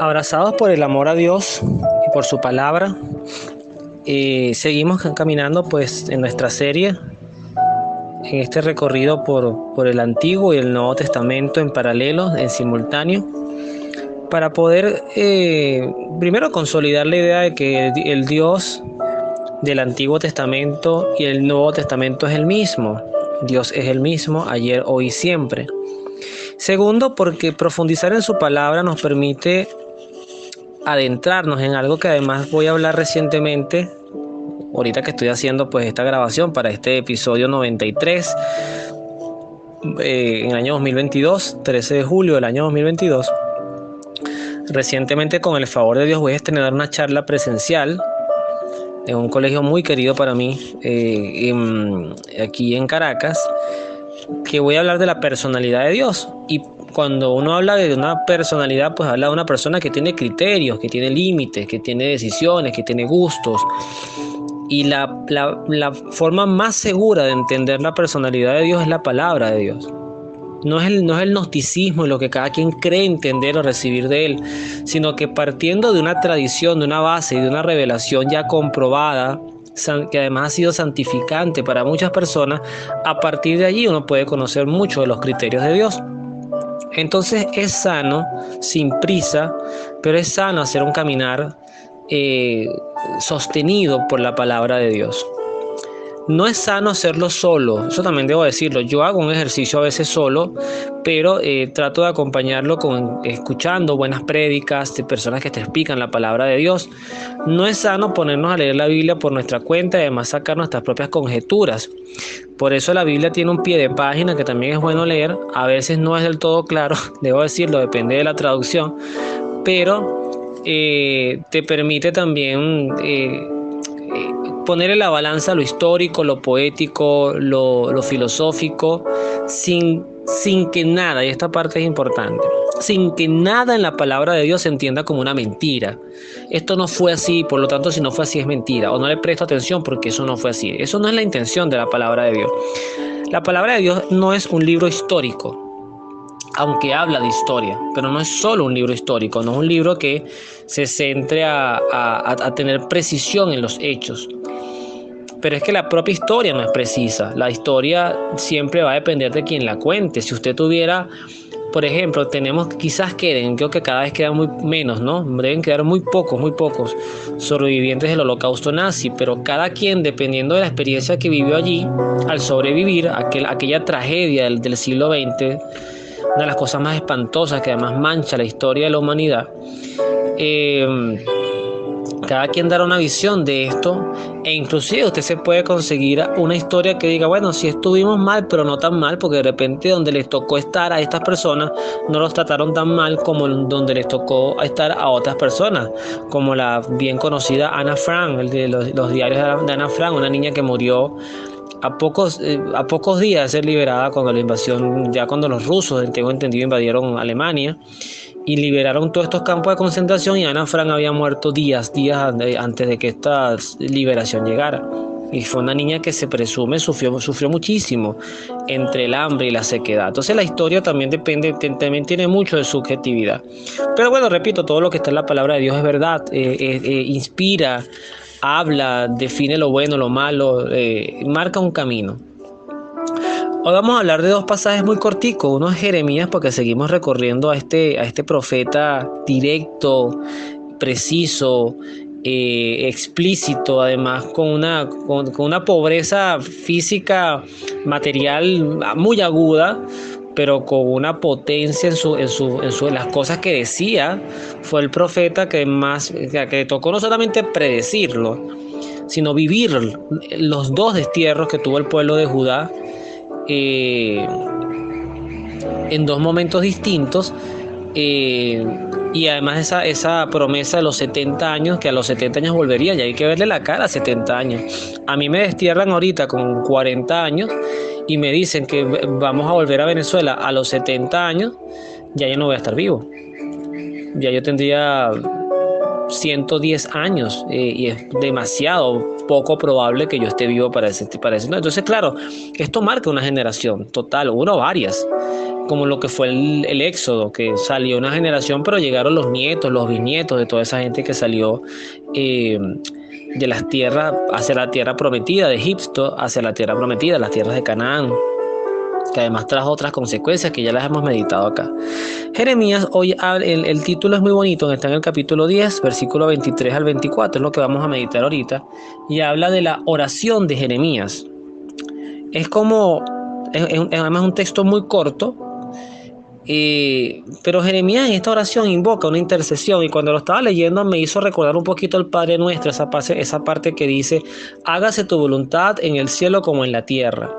Abrazados por el amor a Dios y por su palabra, seguimos caminando pues en nuestra serie, en este recorrido por el Antiguo y el Nuevo Testamento en paralelo, en simultáneo, para poder primero consolidar la idea de que el Dios del Antiguo Testamento y el Nuevo Testamento es el mismo. Dios es el mismo ayer, hoy y siempre. Segundo, porque profundizar en su palabra nos permite adentrarnos en algo que además voy a hablar recientemente, ahorita que estoy haciendo pues esta grabación para este episodio 93, en el año 2022, 13 de julio del año 2022. Recientemente, con el favor de Dios, voy a estrenar una charla presencial en un colegio muy querido para mí, aquí en Caracas, que voy a hablar de la personalidad de Dios. Y cuando uno habla de una personalidad, pues habla de una persona que tiene criterios, que tiene límites, que tiene decisiones, que tiene gustos. Y la forma más segura de entender la personalidad de Dios es la palabra de Dios. No es el gnosticismo y lo que cada quien cree entender o recibir de él, sino que partiendo de una tradición, de una base y de una revelación ya comprobada, que además ha sido santificante para muchas personas, a partir de allí uno puede conocer mucho de los criterios de Dios. Entonces es sano, sin prisa, pero es sano hacer un caminar sostenido por la palabra de Dios. No es sano hacerlo solo, eso también debo decirlo. Yo hago un ejercicio a veces solo, pero trato de acompañarlo escuchando buenas prédicas de personas que te explican la palabra de Dios. No es sano ponernos a leer la Biblia por nuestra cuenta y además sacar nuestras propias conjeturas. Por eso la Biblia tiene un pie de página que también es bueno leer. A veces no es del todo claro, debo decirlo, depende de la traducción, pero te permite también poner en la balanza lo histórico, lo poético, lo filosófico, sin que nada, y esta parte es importante, sin que nada en la palabra de Dios se entienda como una mentira. Esto no fue así, por lo tanto, si no fue así es mentira, o no le presto atención porque eso no fue así. Eso no es la intención de la palabra de Dios. La palabra de Dios no es un libro histórico, aunque habla de historia, pero no es solo un libro histórico, no es un libro que se centre a tener precisión en los hechos. Pero es que la propia historia no es precisa. La historia siempre va a depender de quien la cuente. Si usted tuviera, por ejemplo, tenemos creo que cada vez quedan muy menos, ¿no? Deben quedar muy pocos sobrevivientes del holocausto nazi, pero cada quien, dependiendo de la experiencia que vivió allí, al sobrevivir aquella tragedia del siglo XX, una de las cosas más espantosas que además mancha la historia de la humanidad, cada quien dará una visión de esto, e inclusive usted se puede conseguir una historia que diga, bueno, sí estuvimos mal, pero no tan mal, porque de repente donde les tocó estar a estas personas no los trataron tan mal como donde les tocó estar a otras personas, como la bien conocida Ana Frank, el de los diarios de Ana Frank, una niña que murió a pocos días de ser liberada cuando la invasión, ya cuando los rusos, tengo entendido, invadieron Alemania y liberaron todos estos campos de concentración, y Ana Frank había muerto días antes de que esta liberación llegara. Y fue una niña que se presume sufrió muchísimo entre el hambre y la sequedad. Entonces la historia también también tiene mucho de subjetividad. Pero bueno, repito, todo lo que está en la palabra de Dios es verdad, inspira, habla, define lo bueno, lo malo, marca un camino. Hoy vamos a hablar de dos pasajes muy corticos. Uno es Jeremías, porque seguimos recorriendo a este profeta directo, preciso, explícito, además con una pobreza física, material muy aguda, pero con una potencia en las cosas que decía. Fue el profeta que tocó no solamente predecirlo, sino vivir los dos destierros que tuvo el pueblo de Judá en dos momentos distintos, y además esa promesa de los 70 años, que a los 70 años volvería, y hay que verle la cara a 70 años. A mí me destierran ahorita con 40 años y me dicen que vamos a volver a Venezuela a los 70 años, ya yo no voy a estar vivo. Ya yo tendría 110 años, y es demasiado poco probable que yo esté vivo para ese. Entonces, claro, esto marca una generación total, uno o varias. como lo que fue el Éxodo, que salió una generación, pero llegaron los nietos, los bisnietos de toda esa gente que salió de las tierras hacia la tierra prometida, de Egipto hacia la tierra prometida, las tierras de Canaán, que además trajo otras consecuencias que ya las hemos meditado acá. Jeremías, hoy el título es muy bonito, está en el capítulo 10, versículo 23 al 24, es lo que vamos a meditar ahorita, y habla de la oración de Jeremías. Es además un texto muy corto, pero Jeremías en esta oración invoca una intercesión, y cuando lo estaba leyendo me hizo recordar un poquito el Padre Nuestro, esa parte que dice: hágase tu voluntad en el cielo como en la tierra.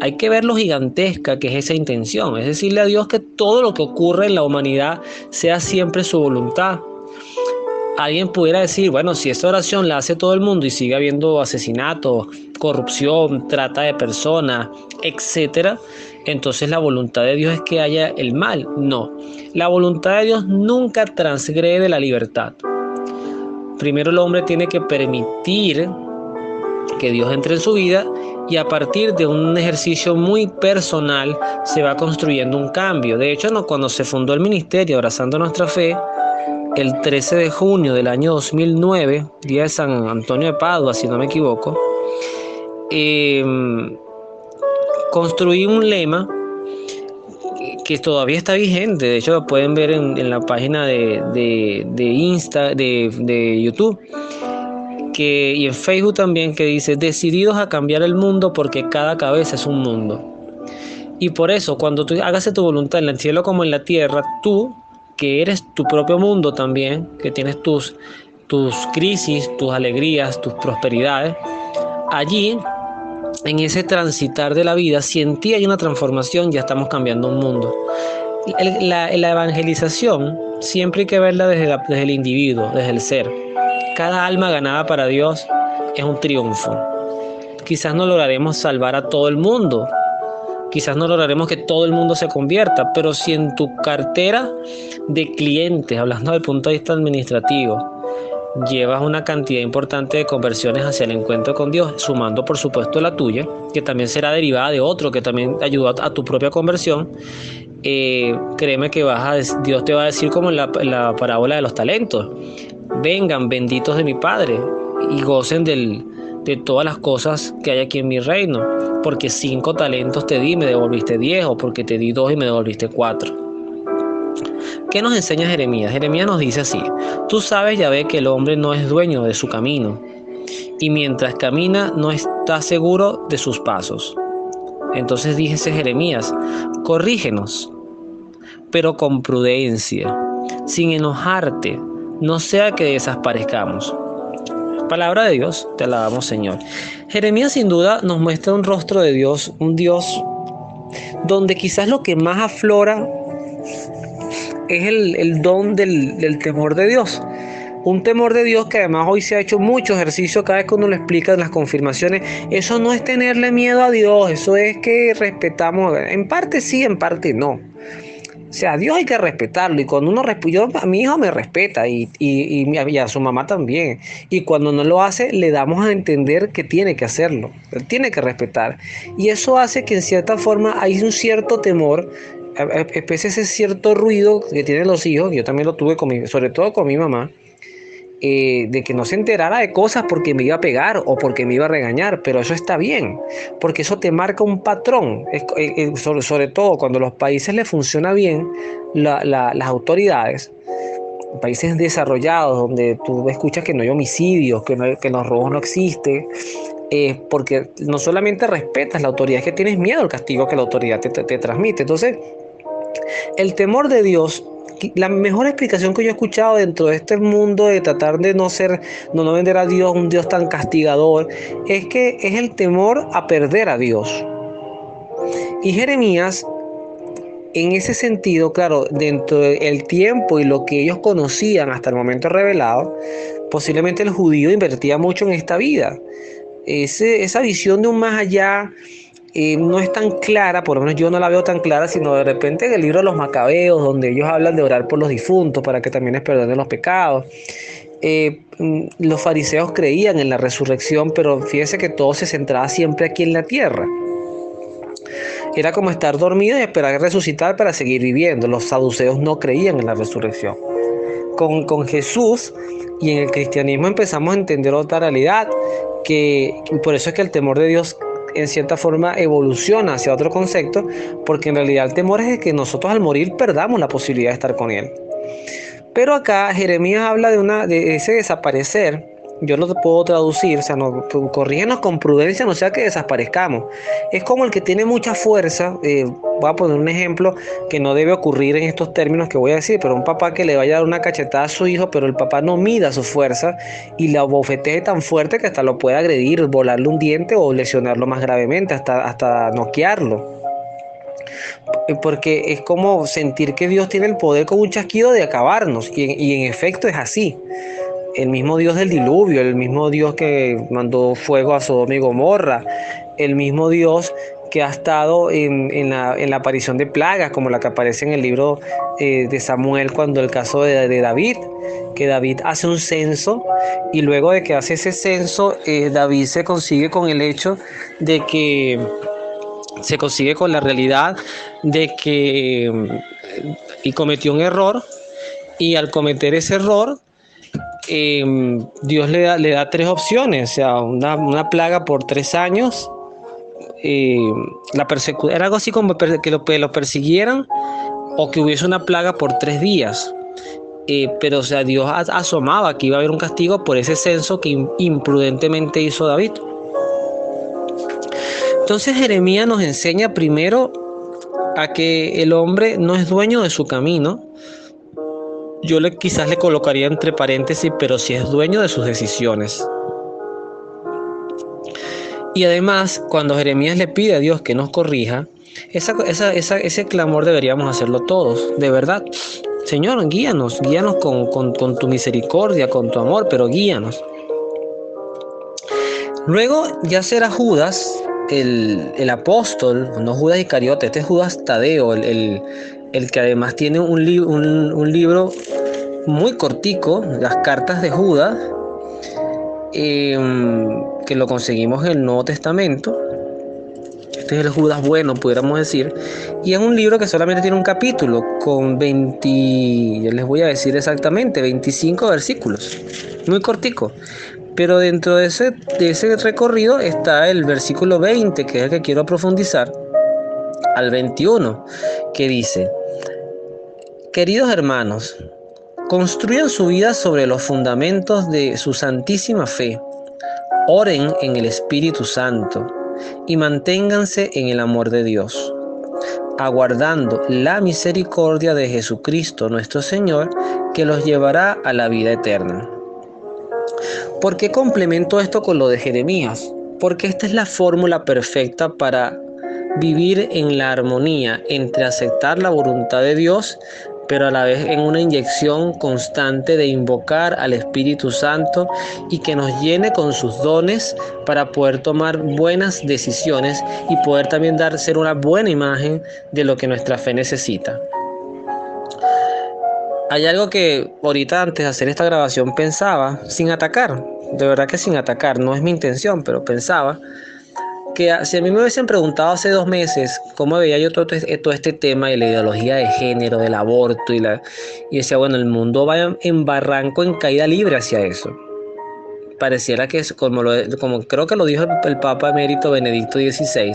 Hay que ver lo gigantesca que es esa intención, es decirle a Dios que todo lo que ocurre en la humanidad sea siempre su voluntad. Alguien pudiera decir, bueno, si esta oración la hace todo el mundo y sigue habiendo asesinatos, corrupción, trata de personas, etcétera, entonces la voluntad de Dios es que haya el mal. No, la voluntad de Dios nunca transgrede la libertad. Primero el hombre tiene que permitir que Dios entre en su vida, y a partir de un ejercicio muy personal se va construyendo un cambio. De hecho, cuando se fundó el ministerio Abrazando Nuestra Fe, el 13 de junio del año 2009, día de San Antonio de Padua, si no me equivoco, construí un lema que todavía está vigente. De hecho, lo pueden ver en la página de YouTube, y en Facebook también, que dice: decididos a cambiar el mundo porque cada cabeza es un mundo. Y por eso, cuando tú hagas tu voluntad en el cielo como en la tierra, tú, que eres tu propio mundo también, que tienes tus crisis, tus alegrías, tus prosperidades, allí, en ese transitar de la vida, si en ti hay una transformación, ya estamos cambiando un mundo. La evangelización siempre hay que verla desde el individuo, desde el ser. Cada alma ganada para Dios es un triunfo. Quizás no lograremos salvar a todo el mundo, quizás no lograremos que todo el mundo se convierta, pero si en tu cartera de clientes, hablando desde el punto de vista administrativo, llevas una cantidad importante de conversiones hacia el encuentro con Dios, sumando por supuesto la tuya, que también será derivada de otro que también ayudó a tu propia conversión, créeme que Dios te va a decir, como en la parábola de los talentos: vengan, benditos de mi Padre, y gocen de todas las cosas que hay aquí en mi reino, porque 5 talentos te di, me devolviste 10, o porque te di 2 y me devolviste 4. ¿Qué nos enseña Jeremías? Jeremías nos dice así: tú sabes, Yahvé, que el hombre no es dueño de su camino, y mientras camina no está seguro de sus pasos. Entonces dice Jeremías: corrígenos, pero con prudencia, sin enojarte, no sea que desaparezcamos. Palabra de Dios, te alabamos, Señor. Jeremías sin duda nos muestra un rostro de Dios, un Dios donde quizás lo que más aflora es el don del temor de Dios. Un temor de Dios que además hoy se ha hecho mucho ejercicio cada vez que uno lo explica en las confirmaciones. Eso no es tenerle miedo a Dios, eso es que respetamos. En parte sí, en parte no. O sea, a Dios hay que respetarlo, y cuando uno a mi hijo me respeta, y a su mamá también, y cuando no lo hace le damos a entender que tiene que hacerlo, él tiene que respetar, y eso hace que en cierta forma hay un cierto temor, especie ese cierto ruido que tienen los hijos. Yo también lo tuve sobre todo con mi mamá, de que no se enterara de cosas porque me iba a pegar o porque me iba a regañar, pero eso está bien, porque eso te marca un patrón, sobre todo cuando a los países les funciona bien, las autoridades, países desarrollados donde tú escuchas que no hay homicidios, que los robos no existen, porque no solamente respetas la autoridad, es que tienes miedo al castigo que la autoridad te transmite. Entonces, el temor de Dios, la mejor explicación que yo he escuchado dentro de este mundo de tratar de no vender a Dios, un Dios tan castigador, es que es el temor a perder a Dios. Y Jeremías, en ese sentido, claro, dentro del tiempo y lo que ellos conocían hasta el momento revelado, posiblemente el judío invertía mucho en esta vida. Esa visión de un más allá no es tan clara, por lo menos yo no la veo tan clara, sino de repente en el libro de los Macabeos, donde ellos hablan de orar por los difuntos para que también les perdonen los pecados. Los fariseos creían en la resurrección, pero fíjense que todo se centraba siempre aquí en la tierra. Era como estar dormido y esperar resucitar para seguir viviendo. Los saduceos no creían en la resurrección. Con Jesús y en el cristianismo empezamos a entender otra realidad, que por eso es que el temor de Dios en cierta forma evoluciona hacia otro concepto, porque en realidad el temor es de que nosotros al morir perdamos la posibilidad de estar con Él. Pero acá Jeremías habla de ese desaparecer. Yo lo puedo traducir, o sea, corrígenos con prudencia, no sea que desaparezcamos. Es como el que tiene mucha fuerza. Voy a poner un ejemplo que no debe ocurrir en estos términos que voy a decir, pero un papá que le vaya a dar una cachetada a su hijo, pero el papá no mida su fuerza y la bofetee tan fuerte que hasta lo puede agredir, volarle un diente o lesionarlo más gravemente, hasta noquearlo. Porque es como sentir que Dios tiene el poder con un chasquido de acabarnos, y en efecto es así. El mismo Dios del diluvio, el mismo Dios que mandó fuego a Sodoma y Gomorra, el mismo Dios que ha estado en la aparición de plagas, como la que aparece en el libro de Samuel, cuando el caso de David, que David hace un censo, y luego de que hace ese censo, David se consigue con el hecho de que se consigue con la realidad de que y cometió un error, y al cometer ese error, Dios le da tres opciones, o sea, una plaga por 3 años, era algo así como que lo persiguieran, o que hubiese una plaga por 3 días. Pero o sea, Dios asomaba que iba a haber un castigo por ese censo que imprudentemente hizo David. Entonces Jeremías nos enseña primero a que el hombre no es dueño de su camino. Yo quizás le colocaría entre paréntesis, pero sí es dueño de sus decisiones. Y además, cuando Jeremías le pide a Dios que nos corrija, ese clamor deberíamos hacerlo todos, de verdad. Señor, guíanos con tu misericordia, con tu amor, pero guíanos. Luego ya será Judas, el apóstol, no Judas Iscariote, este es Judas Tadeo, el que además tiene un libro muy cortico, las cartas de Judas, que lo conseguimos en el Nuevo Testamento. Este es el Judas bueno, pudiéramos decir, y es un libro que solamente tiene un capítulo con 20, ya les voy a decir exactamente, 25 versículos, muy cortico. Pero dentro de ese recorrido está el versículo 20, que es el que quiero profundizar, al 21, que dice: queridos hermanos, construyan su vida sobre los fundamentos de su santísima fe, oren en el Espíritu Santo y manténganse en el amor de Dios, aguardando la misericordia de Jesucristo nuestro Señor, que los llevará a la vida eterna. ¿Por qué complemento esto con lo de Jeremías? Porque esta es la fórmula perfecta para vivir en la armonía entre aceptar la voluntad de Dios, pero a la vez en una inyección constante de invocar al Espíritu Santo y que nos llene con sus dones para poder tomar buenas decisiones y poder también ser una buena imagen de lo que nuestra fe necesita. Hay algo que ahorita, antes de hacer esta grabación, pensaba, sin atacar, de verdad que sin atacar, no es mi intención, pero pensaba que si a mí me hubiesen preguntado hace 2 meses cómo veía yo todo este tema de la ideología de género, del aborto, y decía, bueno, el mundo va en barranco, en caída libre hacia eso. Pareciera que es como creo que lo dijo el Papa Emérito Benedicto XVI,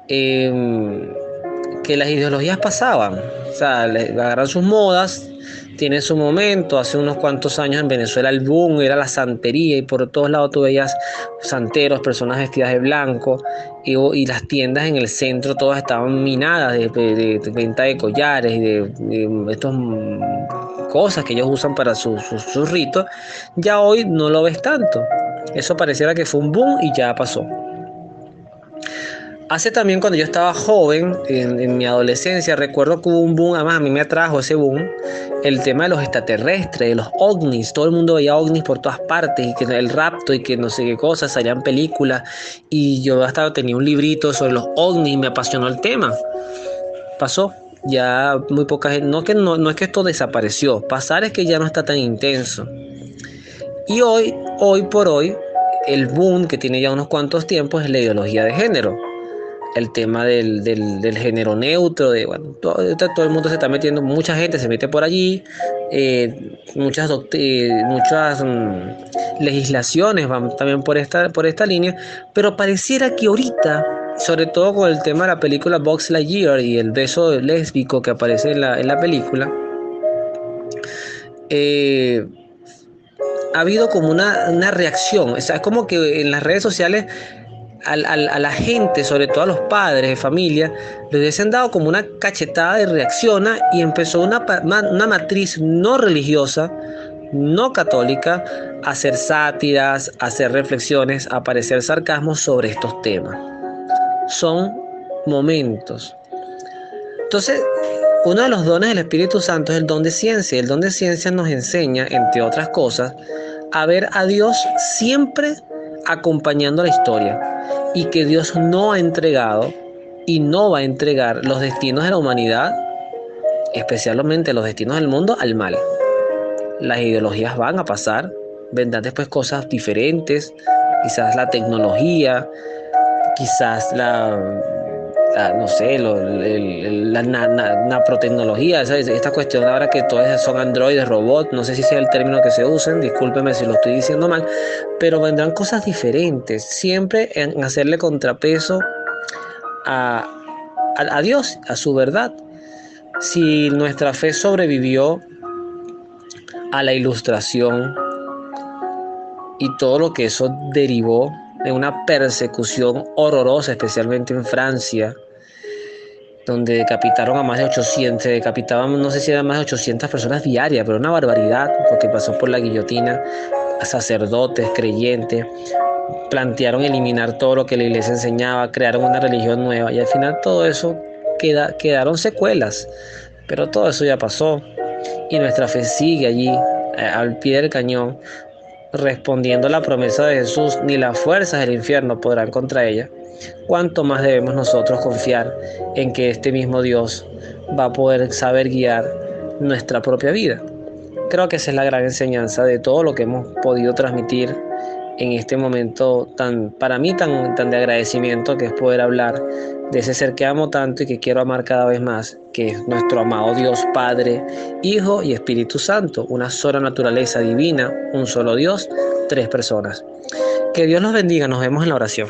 que las ideologías pasaban, o sea, agarran sus modas, tienen su momento. Hace unos cuantos años en Venezuela el boom era la santería, y por todos lados tú veías santeros, personas vestidas de blanco, y las tiendas en el centro todas estaban minadas de venta de collares y de estas cosas que ellos usan para sus ritos. Ya hoy no lo ves tanto, eso pareciera que fue un boom y ya pasó. Hace también, cuando yo estaba joven, en mi adolescencia, recuerdo que hubo un boom, además a mí me atrajo ese boom, el tema de los extraterrestres, de los ovnis. Todo el mundo veía ovnis por todas partes, y que el rapto y que no sé qué cosas, salían películas, y yo hasta tenía un librito sobre los ovnis y me apasionó el tema. Pasó, ya muy poca gente, no es que esto desapareció, pasar es que ya no está tan intenso. Y hoy por hoy, el boom que tiene ya unos cuantos tiempos es la ideología de género, el tema del género neutro, bueno, todo el mundo se está metiendo, mucha gente se mete por allí, muchas legislaciones van también por esta línea, pero pareciera que ahorita, sobre todo con el tema de la película Buzz Lightyear y el beso lésbico que aparece en la película, ha habido como una reacción. O sea, es como que en las redes sociales a la gente, sobre todo a los padres de familia, les hubiesen dado como una cachetada y reacciona, y empezó una matriz no religiosa, no católica, a hacer sátiras, a hacer reflexiones, a aparecer sarcasmos sobre estos temas. Son momentos. Entonces, uno de los dones del Espíritu Santo es el don de ciencia. El don de ciencia nos enseña, entre otras cosas, a ver a Dios siempre acompañando la historia, y que Dios no ha entregado y no va a entregar los destinos de la humanidad, especialmente los destinos del mundo, al mal. Las ideologías van a pasar, vendrán después cosas diferentes, quizás la tecnología, quizás no sé, la naprotecnología, esta cuestión ahora que todas son androides, robots, no sé si sea el término que se usen, discúlpeme si lo estoy diciendo mal, pero vendrán cosas diferentes, siempre en hacerle contrapeso a Dios, a su verdad. Si nuestra fe sobrevivió a la Ilustración y todo lo que eso derivó de una persecución horrorosa, especialmente en Francia, donde decapitaron a más de 800, decapitaban, no sé si eran más de 800 personas diarias, pero una barbaridad, porque pasó por la guillotina, a sacerdotes, creyentes, plantearon eliminar todo lo que la iglesia enseñaba, crearon una religión nueva, y al final todo eso quedaron secuelas, pero todo eso ya pasó, y nuestra fe sigue allí, al pie del cañón, respondiendo a la promesa de Jesús: ni las fuerzas del infierno podrán contra ella. ¿Cuánto más debemos nosotros confiar en que este mismo Dios va a poder saber guiar nuestra propia vida? Creo que esa es la gran enseñanza de todo lo que hemos podido transmitir en este momento para mí tan de agradecimiento, que es poder hablar de ese ser que amo tanto y que quiero amar cada vez más, que es nuestro amado Dios Padre, Hijo y Espíritu Santo, una sola naturaleza divina, un solo Dios, tres personas. Que Dios los bendiga, nos vemos en la oración.